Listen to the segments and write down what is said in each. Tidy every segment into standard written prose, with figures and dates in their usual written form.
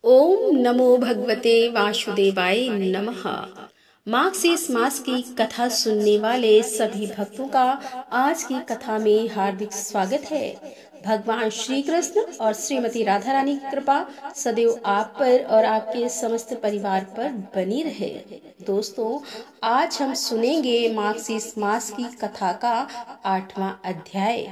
ओम नमो भगवते वासुदेवाय नमः। मार्गशीर्ष मास की कथा सुनने वाले सभी भक्तों का आज की कथा में हार्दिक स्वागत है। भगवान श्री कृष्ण और श्रीमती राधा रानी की कृपा सदैव आप पर और आपके समस्त परिवार पर बनी रहे। दोस्तों, आज हम सुनेंगे मार्गशीर्ष मास की कथा का 8वां अध्याय।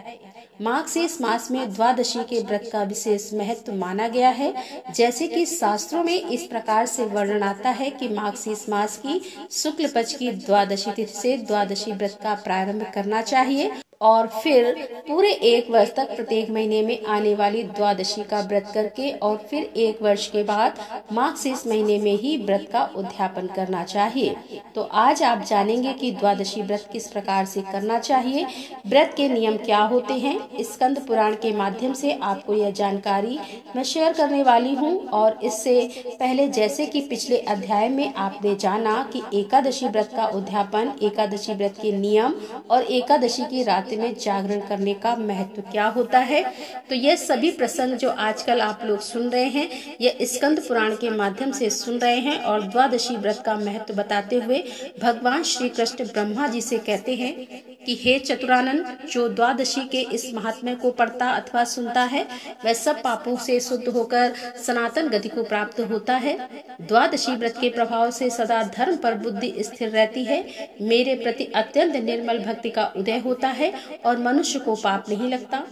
मार्गशीर्ष मास में द्वादशी के व्रत का विशेष महत्व माना गया है। जैसे कि शास्त्रों में इस प्रकार से वर्णन आता है कि मार्गशीर्ष मास की शुक्ल पक्ष की द्वादशी तिथि से द्वादशी व्रत का प्रारंभ करना चाहिए और फिर पूरे 1 वर्ष तक प्रत्येक महीने में आने वाली द्वादशी का व्रत करके और फिर 1 वर्ष के बाद मार्गशीर्ष महीने में ही व्रत का उद्यापन करना चाहिए। तो आज आप जानेंगे कि द्वादशी व्रत किस प्रकार से करना चाहिए, व्रत के नियम क्या होते हैं। स्कंद पुराण के माध्यम से आपको यह जानकारी मैं शेयर करने वाली हूँ। और इससे पहले जैसे कि पिछले अध्याय में आपने जाना कि एकादशी व्रत का उद्यापन, एकादशी व्रत के नियम और एकादशी की रात में जागरण करने का महत्व क्या होता है, तो ये सभी प्रसंग जो आजकल आप लोग सुन रहे हैं ये स्कंद पुराण के माध्यम से सुन रहे हैं। और द्वादशी व्रत का महत्व बताते हुए भगवान श्री कृष्ण ब्रह्मा जी से कहते हैं कि हे चतुरानन, जो द्वादशी के इस महात्म्य को पढ़ता अथवा सुनता है वह सब पापों से शुद्ध होकर सनातन गति को प्राप्त होता है। द्वादशी व्रत के प्रभाव से सदा धर्म पर बुद्धि स्थिर रहती है, मेरे प्रति अत्यंत निर्मल भक्ति का उदय होता है और मनुष्य को पाप नहीं लगता।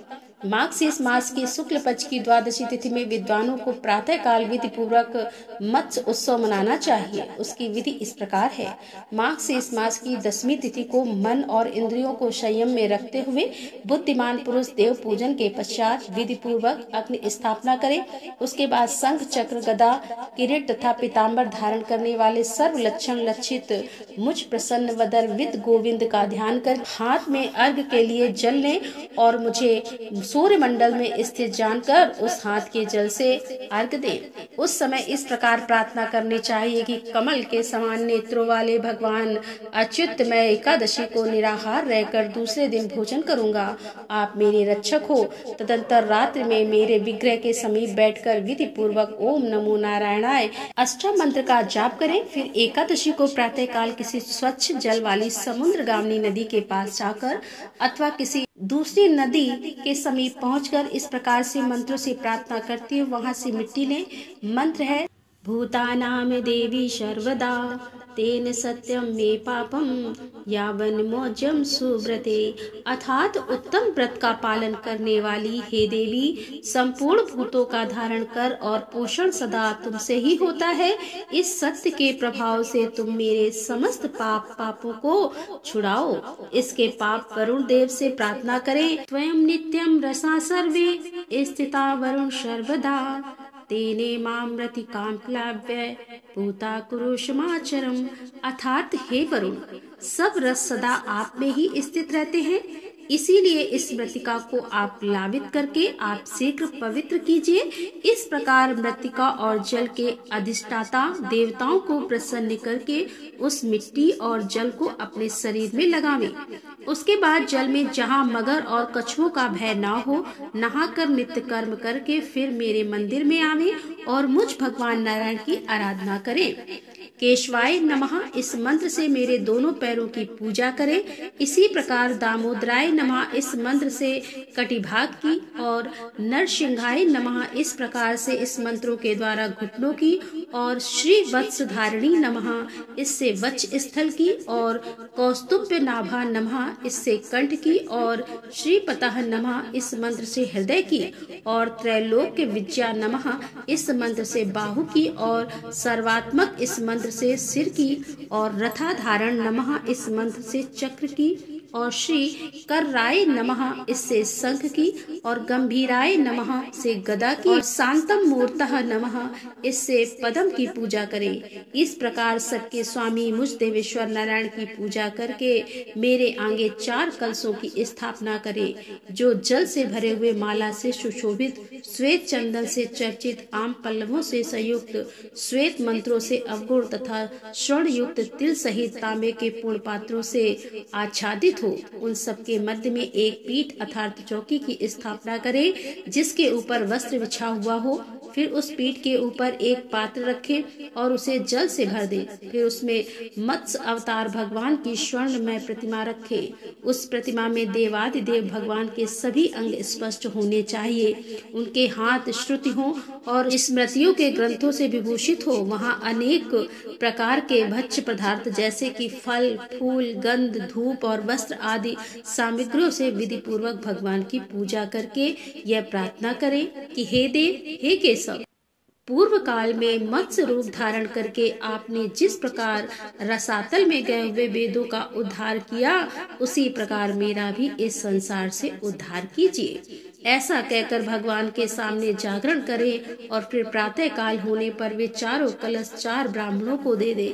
मार्गशीर्ष मास की शुक्ल पक्ष की द्वादशी तिथि में विद्वानों को प्रातः काल विधि पूर्वक मत्स्य उत्सव मनाना चाहिए। उसकी विधि इस प्रकार है। मार्गशीर्ष मास की 10वीं तिथि को मन और इंद्रियों को संयम में रखते हुए बुद्धिमान पुरुष देव पूजन के पश्चात विधि पूर्वक अग्नि स्थापना करे। उसके बाद शंख चक्र गदा किरीट तथा पीताम्बर धारण करने वाले सर्व लक्षण लक्षित मुझ प्रसन्न वदर विद गोविंद का ध्यान कर हाथ में अर्घ के लिए जल लें और मुझे सूर्य मंडल में स्थित जानकर उस हाथ के जल से अर्घ दें। उस समय इस प्रकार प्रार्थना करनी चाहिए कि कमल के समान नेत्रों वाले भगवान अच्युत, मैं एकादशी को निराहार रहकर दूसरे दिन भोजन करूंगा। आप मेरे रक्षक हो। तदंतर रात्रि में मेरे विग्रह के समीप बैठकर विधि पूर्वक ओम नमो नारायणाय अष्टम मंत्र का जाप करें। फिर एकादशी को प्रातः काल किसी स्वच्छ जल वाली समुद्र गामिनी नदी के पास जाकर अथवा किसी दूसरी नदी के समीप पहुंचकर इस प्रकार से मंत्रों से प्रार्थना करती है। वहां से मिट्टी लें। मंत्र है भूतानाम देवी सर्वदा तेन सत्यम मे पापम यावन मोजम सुव्रते। अर्थात उत्तम व्रत का पालन करने वाली हे देवी, संपूर्ण भूतों का धारण कर और पोषण सदा तुमसे ही होता है। इस सत्य के प्रभाव से तुम मेरे समस्त पापों को छुड़ाओ। इसके पाप वरुण देव से प्रार्थना करें। त्वयं नित्यम रसा सर्वे स्थिता वरुण सर्वदा तेने मामृति कांप्लाव्य पूता कुरुषमाचरम। अर्थात हे वरुण, सब रस सदा आप में ही स्थित रहते हैं, इसीलिए इस मृतिका को आप लावित करके आप शीघ्र पवित्र कीजिए। इस प्रकार मृतिका और जल के अधिष्ठाता देवताओं को प्रसन्न करके उस मिट्टी और जल को अपने शरीर में लगावें। उसके बाद जल में जहाँ मगर और कछुओं का भय ना हो, नहाकर नित्य कर्म करके फिर मेरे मंदिर में आवे और मुझ भगवान नारायण की आराधना करें। केशवाय नमः इस मंत्र से मेरे दोनों पैरों की पूजा करें। इसी प्रकार दामोदराय नमः इस मंत्र से कटिभाग की और नरसिंहाय नमः इस प्रकार से इस मंत्रों के द्वारा घुटनों की और श्री वत्स धारिणी नमः इससे वक्ष स्थल की और कौस्तुभ नाभा नमः इससे कंठ की और श्रीपतः नमः इस मंत्र से हृदय की और त्रैलोक्य विद्या नमः इस मंत्र से बाहु की और सर्वात्मक इस मंत्र से सिर की और रथाधारण नमः इस मंत्र से चक्र की और श्री करराय नमः इससे शंख की और गंभीराय नमः से गदा की और शांतम मूर्तः नमः इससे पद्म की पूजा करें। इस प्रकार सबके स्वामी मुझ देवेश्वर नारायण की पूजा करके मेरे आगे 4 कलशों की स्थापना करें, जो जल से भरे हुए माला से सुशोभित श्वेत चंदन से चर्चित आम पल्लवों से संयुक्त श्वेत मंत्रों से अवगुण तथा स्वर्ण युक्त तिल सहित तांबे के पूर्ण पात्रों से आच्छादित हो। उन सबके मध्य में एक पीठ अर्थात चौकी की स्थापना करें, जिसके ऊपर वस्त्र बिछा हुआ हो। फिर उस पीठ के ऊपर एक पात्र रखें और उसे जल से भर दें। फिर उसमें मत्स्य अवतार भगवान की स्वर्णमय प्रतिमा रखें। उस प्रतिमा में देवादिदेव भगवान के सभी अंग स्पष्ट होने चाहिए। उनके हाथ श्रुति हों और स्मृतियों के ग्रंथों से विभूषित हो। वहाँ अनेक प्रकार के भक्ष्य पदार्थ जैसे कि फल, फूल, गंध, धूप और वस्त्र आदि सामग्रियों से विधि पूर्वक भगवान की पूजा करके यह प्रार्थना करें कि हे देव, हे केशव, पूर्व काल में मत्स्य रूप धारण करके आपने जिस प्रकार रसातल में गए हुए वेदों का उद्धार किया, उसी प्रकार मेरा भी इस संसार से उद्धार कीजिए। ऐसा कहकर भगवान के सामने जागरण करें और फिर प्रातः काल होने पर वे चारों कलश 4 ब्राह्मणों को दे दे।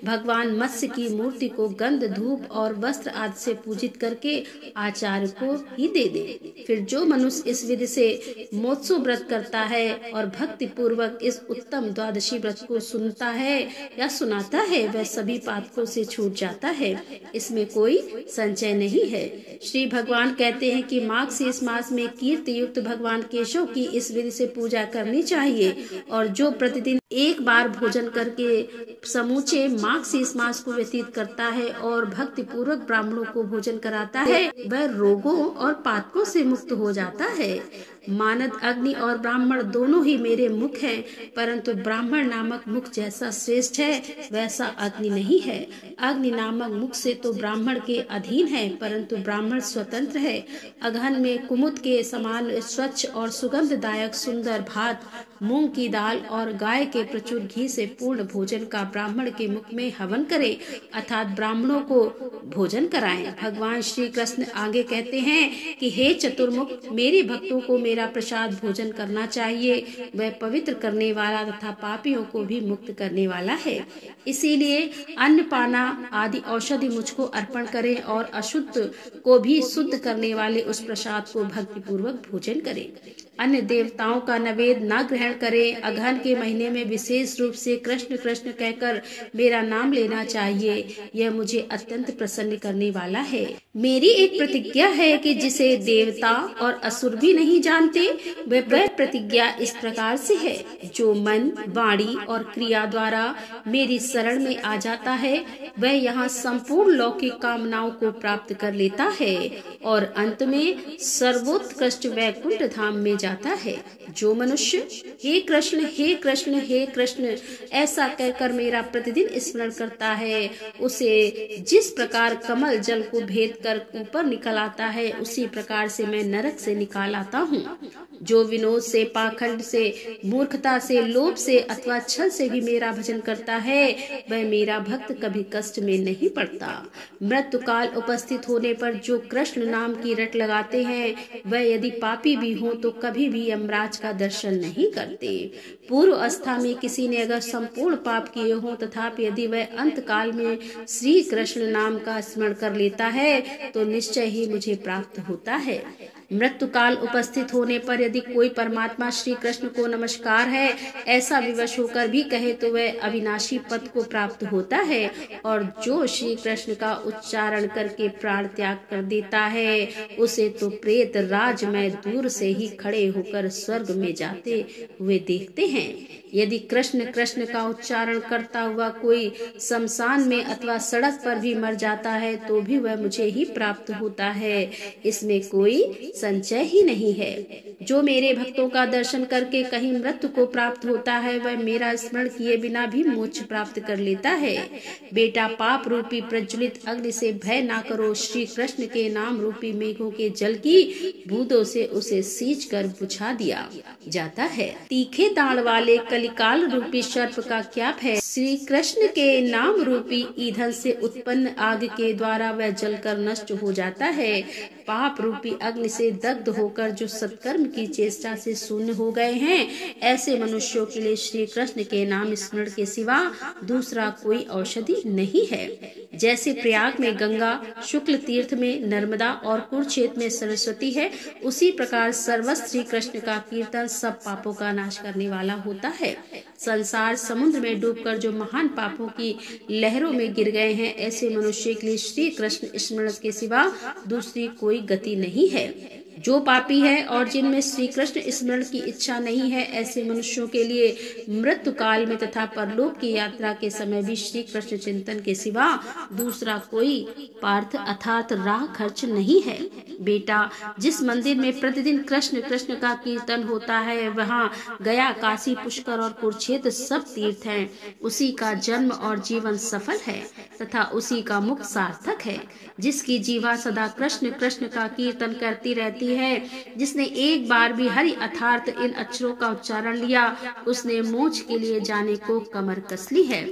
भगवान मत्स्य की मूर्ति को गंध, धूप और वस्त्र आदि से पूजित करके आचार्य को ही दे दे। फिर जो मनुष्य इस विधि से महोत्सव व्रत करता है और भक्ति पूर्वक इस उत्तम द्वादशी व्रत को सुनता है या सुनाता है, वह सभी पातकों से छूट जाता है। इसमें कोई संचय नहीं है। श्री भगवान कहते हैं कि माघ मास में कीर्ति युक्त भगवान केशव की इस विधि से पूजा करनी चाहिए और जो प्रतिदिन एक बार भोजन करके समूचे माघ मास को व्यतीत करता है और भक्ति पूर्वक ब्राह्मणों को भोजन कराता है, वह रोगों और पातकों से मुक्त हो जाता है। मानद, अग्नि और ब्राह्मण दोनों ही मेरे मुख हैं, परंतु ब्राह्मण नामक मुख जैसा श्रेष्ठ है वैसा अग्नि नहीं है। अग्नि नामक मुख से तो ब्राह्मण के अधीन है, परंतु ब्राह्मण स्वतंत्र है। अगहन में कुमुद के समान स्वच्छ और सुगंधदायक सुंदर भात, मूंग की दाल और गाय के प्रचुर घी से पूर्ण भोजन का ब्राह्मण के मुख में हवन करें, अर्थात ब्राह्मणों को भोजन कराएं। भगवान श्री कृष्ण आगे कहते हैं कि हे चतुर्मुख, मेरे भक्तों को मेरा प्रसाद भोजन करना चाहिए। वह पवित्र करने वाला तथा पापियों को भी मुक्त करने वाला है। इसीलिए अन्न, पाना आदि औषधि मुझको अर्पण करें और अशुद्ध को भी शुद्ध करने वाले उस प्रसाद को भक्ति पूर्वक भोजन करें। अन्य देवताओं का नैवेद्य न ग्रहण करें। अगहन के महीने में विशेष रूप से कृष्ण कृष्ण कहकर मेरा नाम लेना चाहिए। यह मुझे अत्यंत प्रसन्न करने वाला है। मेरी एक प्रतिज्ञा है कि जिसे देवता और असुर भी नहीं जानते, वह प्रतिज्ञा इस प्रकार से है, जो मन, वाणी और क्रिया द्वारा मेरी शरण में आ जाता है, वह यहाँ संपूर्ण लौकिक कामनाओं को प्राप्त कर लेता है और अंत में सर्वोत्कृष्ट वैकुंठ धाम में जाता है। जो मनुष्य हे कृष्ण, हे कृष्ण, हे कृष्ण ऐसा कहकर मेरा प्रतिदिन स्मरण करता है, उसे जिस प्रकार कमल जल को भेद कर ऊपर निकल आता है, उसी प्रकार से मैं नरक से निकाल आता हूँ। जो विनोद से, पाखंड से, मूर्खता से, लोभ से अथवा छल से भी मेरा भजन करता है, वह मेरा भक्त कभी कष्ट में नहीं पड़ता। मृत्यु काल उपस्थित होने पर जो कृष्ण नाम की रट लगाते हैं, वह यदि पापी भी हो तो कभी भी यमराज का दर्शन नहीं करते। पूर्व अवस्था में किसी ने अगर संपूर्ण पाप किए हो, तथापि यदि वह अंत काल में श्री कृष्ण नाम का स्मरण कर लेता है, तो निश्चय ही मुझे प्राप्त होता है। मृत्यु काल उपस्थित होने पर यदि कोई परमात्मा श्री कृष्ण को नमस्कार है ऐसा विवश होकर भी कहे, तो वह अविनाशी पद को प्राप्त होता है। और जो श्री कृष्ण का उच्चारण करके प्राण त्याग कर देता है, उसे तो प्रेत राज में दूर से ही खड़े होकर स्वर्ग में जाते हुए देखते हैं। यदि कृष्ण कृष्ण का उच्चारण करता हुआ कोई शमशान में अथवा सड़क पर भी मर जाता है, तो भी वह मुझे ही प्राप्त होता है। इसमें कोई संचय ही नहीं है। जो मेरे भक्तों का दर्शन करके कहीं मृत्यु को प्राप्त होता है, वह मेरा स्मरण किए बिना भी मोक्ष प्राप्त कर लेता है। बेटा, पाप रूपी प्रज्वलित अग्नि से भय ना करो। श्री कृष्ण के नाम रूपी मेघों के जल की बूंदों से उसे सींच कर बुझा दिया जाता है। तीखे दाढ़ वाले कलिकाल रूपी सर्प का क्या भय? श्री कृष्ण के नाम रूपी ईंधन से उत्पन्न आग के द्वारा वह जलकर नष्ट हो जाता है। पाप रूपी अग्नि से दग्ध होकर जो सत्कर्म की चेष्टा से शून्य हो गए हैं, ऐसे मनुष्यों के लिए श्री कृष्ण के नाम स्मरण के सिवा दूसरा कोई औषधि नहीं है। जैसे प्रयाग में गंगा, शुक्ल तीर्थ में नर्मदा और कुरुक्षेत्र में सरस्वती है, उसी प्रकार सर्वस्व श्री कृष्ण का कीर्तन सब पापों का नाश करने वाला होता है। संसार समुद्र में डूबकर जो महान पापों की लहरों में गिर गए हैं, ऐसे मनुष्य के लिए श्री कृष्ण स्मरण के सिवा दूसरी कोई गति नहीं है। जो पापी है और जिनमें श्री कृष्ण स्मरण की इच्छा नहीं है, ऐसे मनुष्यों के लिए मृत्यु काल में तथा परलोक की यात्रा के समय भी श्री कृष्ण चिंतन के सिवा दूसरा कोई पार्थ अर्थात राह खर्च नहीं है। बेटा, जिस मंदिर में प्रतिदिन कृष्ण कृष्ण का कीर्तन होता है, वहाँ गया, काशी, पुष्कर और कुरुक्षेत्र सब तीर्थ हैं। उसी का जन्म और जीवन सफल है तथा उसी का मुख सार्थक है। जिसकी जीवा सदा कृष्ण कृष्ण का कीर्तन करती रहती है, जिसने एक बार भी हरि अर्थात इन अक्षरों का उच्चारण लिया, उसने मोक्ष के लिए जाने को कमर कस ली है।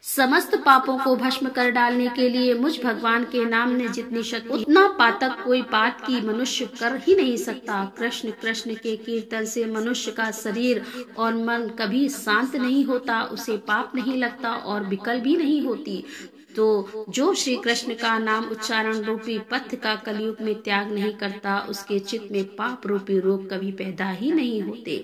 समस्त पापों को भस्म कर डालने के लिए मुझ भगवान के नाम ने जितनी शक्ति, उतना पातक कोई पाप की मनुष्य कर ही नहीं सकता। कृष्ण कृष्ण के कीर्तन से मनुष्य का शरीर और मन कभी शांत नहीं होता, उसे पाप नहीं लगता और विकल भी नहीं होती। तो जो श्री कृष्ण का नाम उच्चारण रूपी पथ का कलयुग में त्याग नहीं करता, उसके चित्त में पाप रूपी रोग कभी पैदा ही नहीं होते।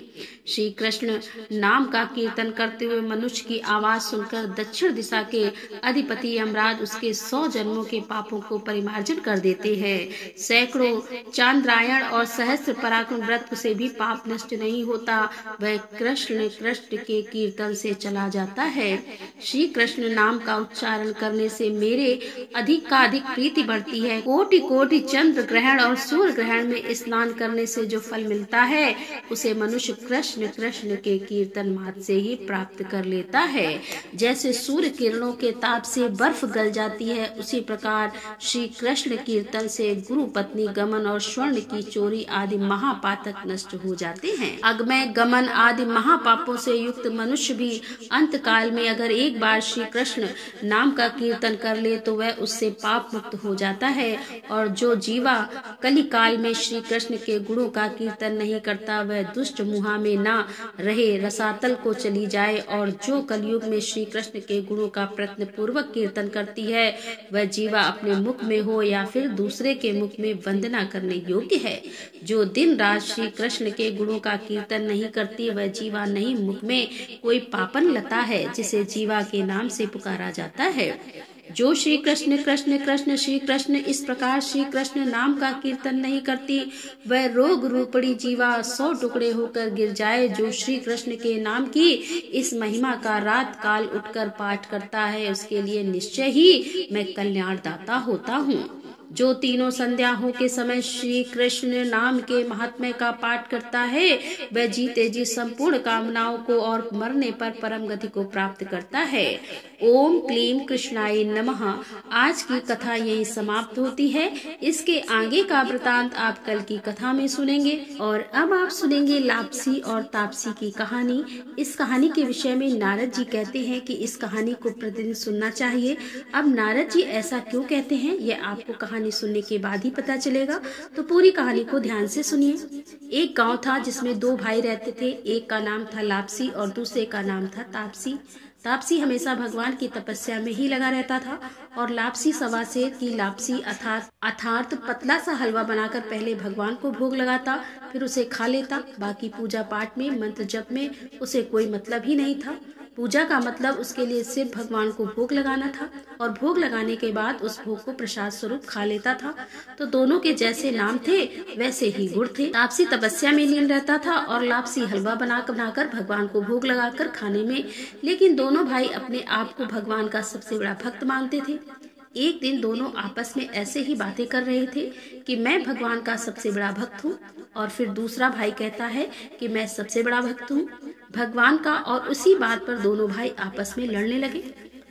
श्री कृष्ण नाम का कीर्तन करते हुए मनुष्य की आवाज सुनकर दक्षिण दिशा के अधिपति यमराज उसके 100 जन्मों के पापों को परिमार्जन कर देते हैं। सैकड़ों चांद्रायण और सहस्त्र पराक्रम व्रत से भी पाप नष्ट नहीं होता, वह कृष्ण कृष्ण के कीर्तन से चला जाता है। श्री कृष्ण नाम का उच्चारण करने से मेरे अधिक का अधिक प्रीति बढ़ती है। कोटि कोटि चंद्र ग्रहण और सूर्य ग्रहण में स्नान करने से जो फल मिलता है, उसे मनुष्य कृष्ण कृष्ण के कीर्तन मात्र से ही प्राप्त कर लेता है। जैसे सूर्य किरणों के ताप से बर्फ गल जाती है, उसी प्रकार श्री कृष्ण कीर्तन से गुरु पत्नी गमन और स्वर्ण की चोरी आदि महापातक नष्ट हो जाते हैं। अगमय गमन आदि महापापों से युक्त मनुष्य भी अंत काल में अगर एक बार श्री कृष्ण नाम का कीर्तन कर ले तो वह उससे पाप मुक्त हो जाता है। और जो जीवा कली काल में श्री कृष्ण के गुणों का कीर्तन नहीं करता, वह दुष्ट मुहा में ना रहे रसातल को चली जाए। और जो कलयुग में श्री कृष्ण के गुणों का प्रयत्न पूर्वक कीर्तन करती है, वह जीवा अपने मुख में हो या फिर दूसरे के मुख में वंदना करने योग्य है। जो दिन रात श्री कृष्ण के गुणों का कीर्तन नहीं करती, वह जीवा नहीं मुख में कोई पापन लता है जिसे जीवा के नाम से पुकारा जाता है। जो श्री कृष्ण कृष्ण कृष्ण श्री कृष्ण इस प्रकार श्री कृष्ण नाम का कीर्तन नहीं करती, वह रोग रूपड़ी जीवा 100 टुकड़े होकर गिर जाए। जो श्री कृष्ण के नाम की इस महिमा का रात काल उठकर पाठ करता है, उसके लिए निश्चय ही मैं कल्याणदाता होता हूँ। जो तीनों संध्याओं के समय श्री कृष्ण नाम के महात्म्य का पाठ करता है, वह जीते जी संपूर्ण कामनाओं को और मरने पर परम गति को प्राप्त करता है। ओम क्लीम कृष्णाय नमः। आज की कथा यही समाप्त होती है। इसके आगे का वृतांत आप कल की कथा में सुनेंगे। और अब आप सुनेंगे लापसी और तापसी की कहानी। इस कहानी के विषय में नारद जी कहते हैं कि इस कहानी को प्रतिदिन सुनना चाहिए। अब नारद जी ऐसा क्यों कहते हैं, यह आपको कहानी सुनने के बाद ही पता चलेगा, तो पूरी कहानी को ध्यान से सुनिए। एक गांव था जिसमें 2 भाई रहते थे। एक का नाम था लापसी और दूसरे का नाम था तापसी। तापसी हमेशा भगवान की तपस्या में ही लगा रहता था और लापसी सवा सेर की लापसी अर्थात पतला सा हलवा बनाकर पहले भगवान को भोग लगाता, फिर उसे खा लेता। बाकी पूजा पाठ में मंत्र जप में उसे कोई मतलब ही नहीं था। पूजा का मतलब उसके लिए सिर्फ भगवान को भोग लगाना था और भोग लगाने के बाद उस भोग को प्रसाद स्वरूप खा लेता था। तो दोनों के जैसे नाम थे वैसे ही गुण थे। तापसी तपस्या में लीन रहता था और लापसी हलवा बनाकर भगवान को भोग लगाकर खाने में। लेकिन दोनों भाई अपने आप को भगवान का सबसे बड़ा भक्त मानते थे। एक दिन दोनों आपस में ऐसे ही बातें कर रहे थे कि मैं भगवान का सबसे बड़ा भक्त हूँ, और फिर दूसरा भाई कहता है कि मैं सबसे बड़ा भक्त हूँ भगवान का, और उसी बात पर दोनों भाई आपस में लड़ने लगे।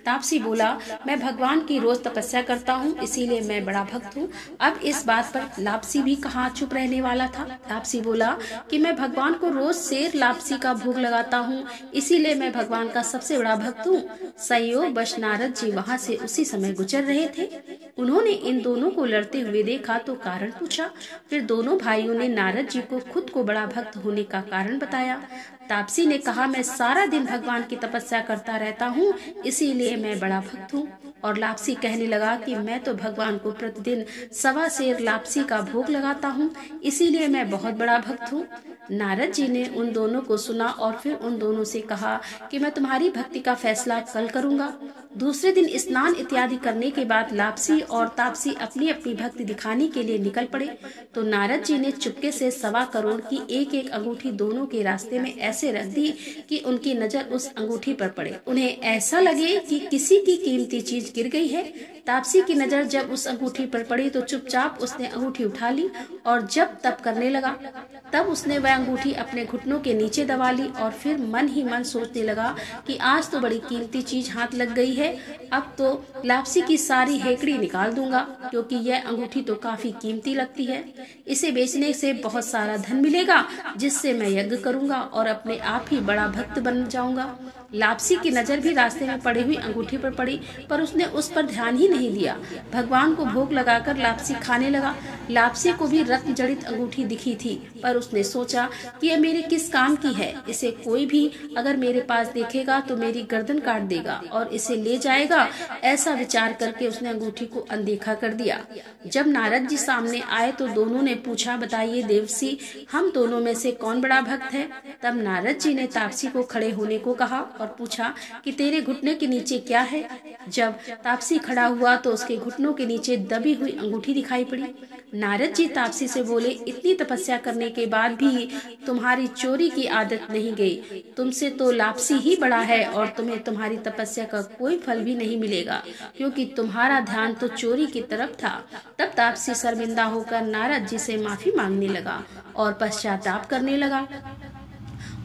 तापसी बोला, मैं भगवान की रोज तपस्या करता हूँ, इसीलिए मैं बड़ा भक्त हूँ। अब इस बात पर लापसी भी कहाँ चुप रहने वाला था। तापसी बोला कि मैं भगवान को रोज शेर लापसी का भोग लगाता हूँ, इसीलिए मैं भगवान का सबसे बड़ा भक्त हूँ। संयोग बश नारद जी वहाँ से उसी समय गुजर रहे थे। उन्होंने इन दोनों को लड़ते हुए देखा तो कारण पूछा। फिर दोनों भाइयों ने नारद जी को खुद को बड़ा भक्त होने का कारण बताया। तापसी ने कहा, मैं सारा दिन भगवान की तपस्या करता रहता हूँ, इसीलिए मैं बड़ा भक्त हूँ। और लापसी कहने लगा कि मैं तो भगवान को प्रतिदिन 1.25 सेर लापसी का भोग लगाता हूँ, इसीलिए मैं बहुत बड़ा भक्त हूँ। नारद जी ने उन दोनों को सुना और फिर उन दोनों से कहा कि मैं तुम्हारी भक्ति का फैसला कल करूंगा। दूसरे दिन स्नान इत्यादि करने के बाद लापसी और तापसी अपनी अपनी भक्ति दिखाने के लिए निकल पड़े। तो नारद जी ने चुपके से 1.25 करोड़ की एक एक अंगूठी दोनों के रास्ते में ऐसे रख दी कि उनकी नजर उस अंगूठी पर पड़े। उन्हें ऐसा लगे कि किसी की कीमती चीज गिर गई है। तापसी की नजर जब उस अंगूठी पर पड़ी तो चुपचाप उसने अंगूठी उठा ली और जब तप करने लगा तब उसने वह अंगूठी अपने घुटनों के नीचे दबा ली और फिर मन ही मन सोचने लगा कि आज तो बड़ी कीमती चीज हाथ लग गई है, अब तो लापसी की सारी हेकड़ी निकाल दूंगा, क्योंकि यह अंगूठी तो काफी कीमती लगती है। इसे बेचने से बहुत सारा धन मिलेगा, जिससे मैं यज्ञ करूंगा और अपने आप ही बड़ा भक्त बन जाऊंगा। लापसी की नजर भी रास्ते में पड़ी हुई अंगूठी पर पड़ी, पर उसने उस पर ध्यान ही नहीं दिया। भगवान को भोग लगाकर लापसी खाने लगा। लापसी को भी रत्न जड़ित अंगूठी दिखी थी, पर उसने सोचा कि यह मेरे किस काम की है। इसे कोई भी अगर मेरे पास देखेगा तो मेरी गर्दन काट देगा और इसे ले जाएगा। ऐसा विचार करके उसने अंगूठी को अनदेखा कर दिया। जब नारद जी सामने आए तो दोनों ने पूछा, बताइए देवर्षि, हम दोनों में से कौन बड़ा भक्त है? तब नारद जी ने तापसी को खड़े होने को कहा और पूछा कि तेरे घुटने के नीचे क्या है? जब तापसी खड़ा हुआ तो उसके घुटनों के नीचे दबी हुई अंगूठी दिखाई पड़ी। नारद जी तापसी से बोले, इतनी तपस्या करने के बाद भी तुम्हारी चोरी की आदत नहीं गई। तुमसे तो लापसी ही बड़ा है और तुम्हें तुम्हारी तपस्या का कोई फल भी नहीं मिलेगा, क्योंकि तुम्हारा ध्यान तो चोरी की तरफ था। तब तापसी शर्मिंदा होकर नारद जी से माफी मांगने लगा और पश्चाताप करने लगा।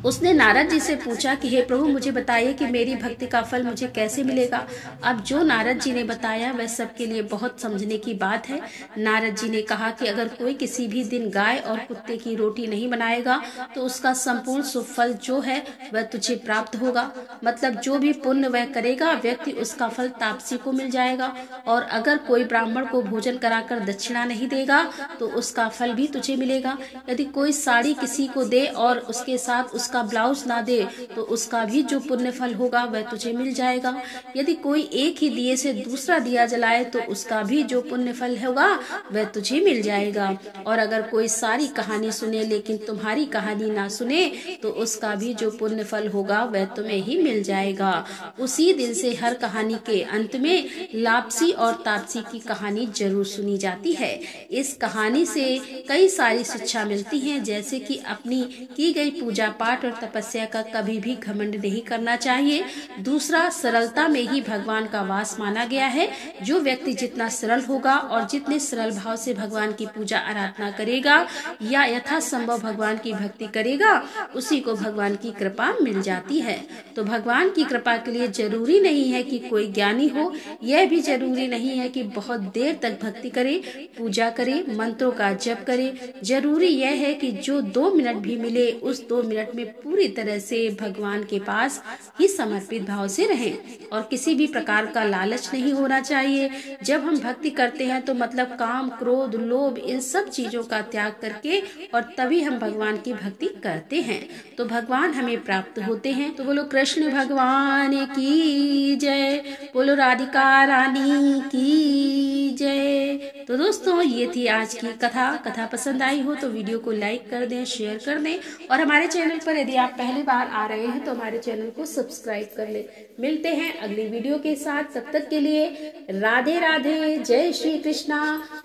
उसने नारद जी से पूछा कि हे प्रभु, मुझे बताइए कि मेरी भक्ति का फल मुझे कैसे मिलेगा। अब जो नारद जी ने बताया वह सबके लिए बहुत समझने की बात है। नारद जी ने कहा कि अगर कोई किसी भी दिन गाय और कुत्ते की रोटी नहीं बनाएगा तो उसका संपूर्ण सुफल जो है वह तुझे प्राप्त होगा। मतलब जो भी पुण्य वह करेगा व्यक्ति उसका फल तापसी को मिल जाएगा, और अगर कोई ब्राह्मण को भोजन कराकर दक्षिणा नहीं देगा तो उसका फल भी तुझे मिलेगा। यदि कोई साड़ी किसी को दे और उसके साथ उसका ब्लाउज ना दे तो उसका भी जो पुण्य फल होगा वह तुझे मिल जाएगा। यदि कोई एक ही दिए से दूसरा दिया जलाए तो उसका भी जो पुण्य फल होगा वह तुझे मिल जाएगा। और अगर कोई सारी कहानी सुने लेकिन तुम्हारी कहानी ना सुने तो उसका भी जो पुण्य फल होगा वह तुम्हें ही मिल जाएगा। उसी दिन से हर कहानी के अंत में लापसी और तापसी की कहानी जरूर सुनी जाती है। इस कहानी से कई सारी शिक्षा मिलती है, जैसे कि अपनी की गई पूजा पाठ और तपस्या का कभी भी घमंड नहीं करना चाहिए। दूसरा, सरलता में ही भगवान का वास माना गया है। जो व्यक्ति जितना सरल होगा और जितने सरल भाव से भगवान की पूजा आराधना करेगा या यथासंभव भगवान की भक्ति करेगा उसी को भगवान की कृपा मिल जाती है। तो भगवान की कृपा के लिए जरूरी नहीं है कि कोई ज्ञानी हो, यह भी जरूरी नहीं है कि बहुत देर तक भक्ति करे, पूजा करे, मंत्रों का जप करे। जरूरी यह है कि जो 2 मिनट भी मिले उस 2 मिनट में पूरी तरह से भगवान के पास ही समर्पित भाव से रहें और किसी भी प्रकार का लालच नहीं होना चाहिए। जब हम भक्ति करते हैं तो मतलब काम, क्रोध, लोभ, इन सब चीजों का त्याग करके और तभी हम भगवान की भक्ति करते हैं तो भगवान हमें प्राप्त होते हैं। तो बोलो कृष्ण भगवान की जय, बोलो राधिका रानी की जय। तो दोस्तों, ये थी आज की कथा पसंद आई हो तो वीडियो को लाइक कर दें, शेयर कर दें, और हमारे चैनल पर यदि आप पहली बार आ रहे हैं तो हमारे चैनल को सब्सक्राइब कर लें। मिलते हैं अगली वीडियो के साथ, तब तक के लिए राधे राधे, जय श्री कृष्णा,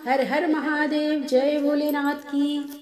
हर हर महादेव, जय भोलेनाथ की।